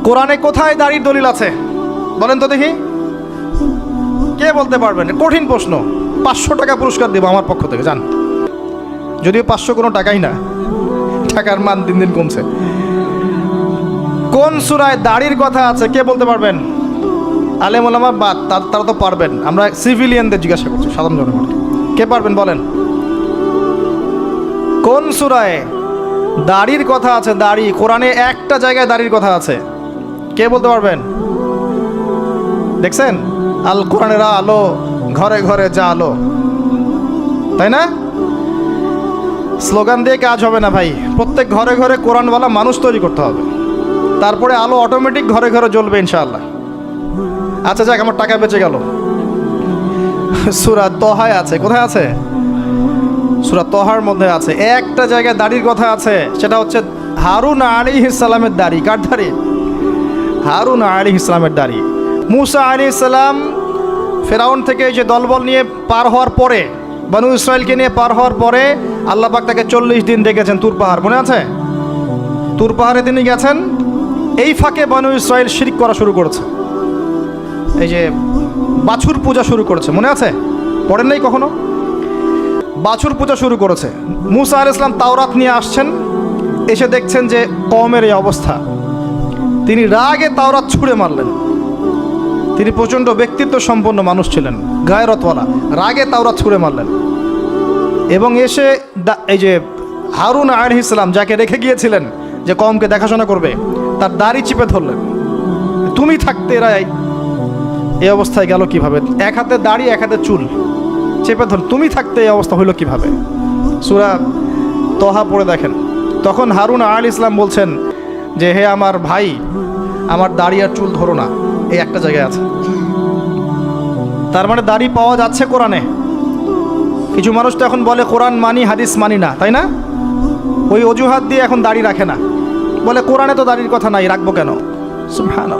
কোরআনে কোথায় দাড়ির দলিল আছে বলেন তো দেখি, কে বলতে পারবেন? কঠিন প্রশ্ন। 500 টাকা পুরস্কার দেবো আমার পক্ষ থেকে, যান। যদিও 500 কোনো টাকাই না, টাকার মান দিন দিন কমছে। কোন সূরায় দাড়ির কথা আছে কে বলতে পারবেন? আলেম ওলামা বাদ, তারা তো পারবেন। আমরা সিভিলিয়ানদের জিজ্ঞাসা করছি, সাধারণ জনগণকে। কে পারবেন বলেন? কোন সূরায় দাড়ির কথা আছে? দাড়ি, কোরআনে একটা জায়গায় দাড়ির কথা আছে, কে বলতে পারবেন? দেখছেন, আল কোরআনের আলো ঘরে ঘরে যা আলো, তাই না? স্লোগান দিয়ে কাজ হবে না ভাই, প্রত্যেক ঘরে ঘরে কোরআনওয়ালা মানুষ তৈরি করতে হবে, তারপরে আলো অটোমেটিক ঘরে ঘরে জ্বলবে ইনশাআল্লাহ। আচ্ছা যাক, আমার টাকা বেঁচে গেল। সূরা তহায় আছে। কোথায় আছে? সূরা তহার মধ্যে আছে, একটা জায়গায় দাড়ির কথা আছে, সেটা হচ্ছে হারুন আলাইহিস সালামের দাড়ি। কার দাড়ি? হারুন আলাইহিস সালামের দাড়ি। মুসা আলাইহিস সালাম ফেরাউন থেকে এই যে দলবল নিয়ে পার হওয়ার পরে, বনু ইসরায়েলকে নিয়ে পার হওয়ার পরে আল্লাহ পাক তাকে 40 দিন ডেকেছেন তুর পাহাড়, মনে আছে? তুর পাহাড়ে তিনি গেছেন। এই ফাঁকে বনু ইসরায়েল শিরক করা শুরু করেছে, এই যে বাছুর পূজা শুরু করেছে, মনে আছে? পড়েন নাই কখনো? বাছুর পূজা শুরু করেছে। মুসা আলাইহিস সালাম তাওরাত নিয়ে আসছেন, এসে দেখছেন যে কওমের এই অবস্থা, তিনি রাগে তাওরাত ছুঁড়ে মারলেন। তিনি প্রচণ্ড ব্যক্তিত্ব সম্পন্ন মানুষ ছিলেন, গায়রতওয়ালা, রাগে তাওরাত ছুঁড়ে মারলেন। এবং এসে এই যে হারুন আলাইহিস সালাম যাকে রেখে গিয়েছিলেন যে কওমকে দেখাশোনা করবে, তার দাড়ি চিপে ধরলেন। তুমি থাকতে এরা এই অবস্থায় গেল কিভাবে? এক হাতে দাড়ি, এক হাতে চুল, চেপে ধর, তুমি থাকতে এই অবস্থা হইল কিভাবে? সূরা তহা পড়ে দেখেন। তখন হারুন আলাইহিস সালাম বলছেন যে হে আমার ভাই, আমার দাড়ি আর চুল ধরো না, এই একটা জায়গায় আছে। তার মানে দাড়ি পাওয়া যাচ্ছে কোরআনে। কিছু মানুষ তো এখন বলে কোরআন মানি হাদিস মানি না, তাই না? ওই অজুহাত দিয়ে এখন দাড়ি রাখে না, বলে কোরআনে তো দাড়ির কথা নাই, রাখবো কেন? সুবহানাল্লাহ।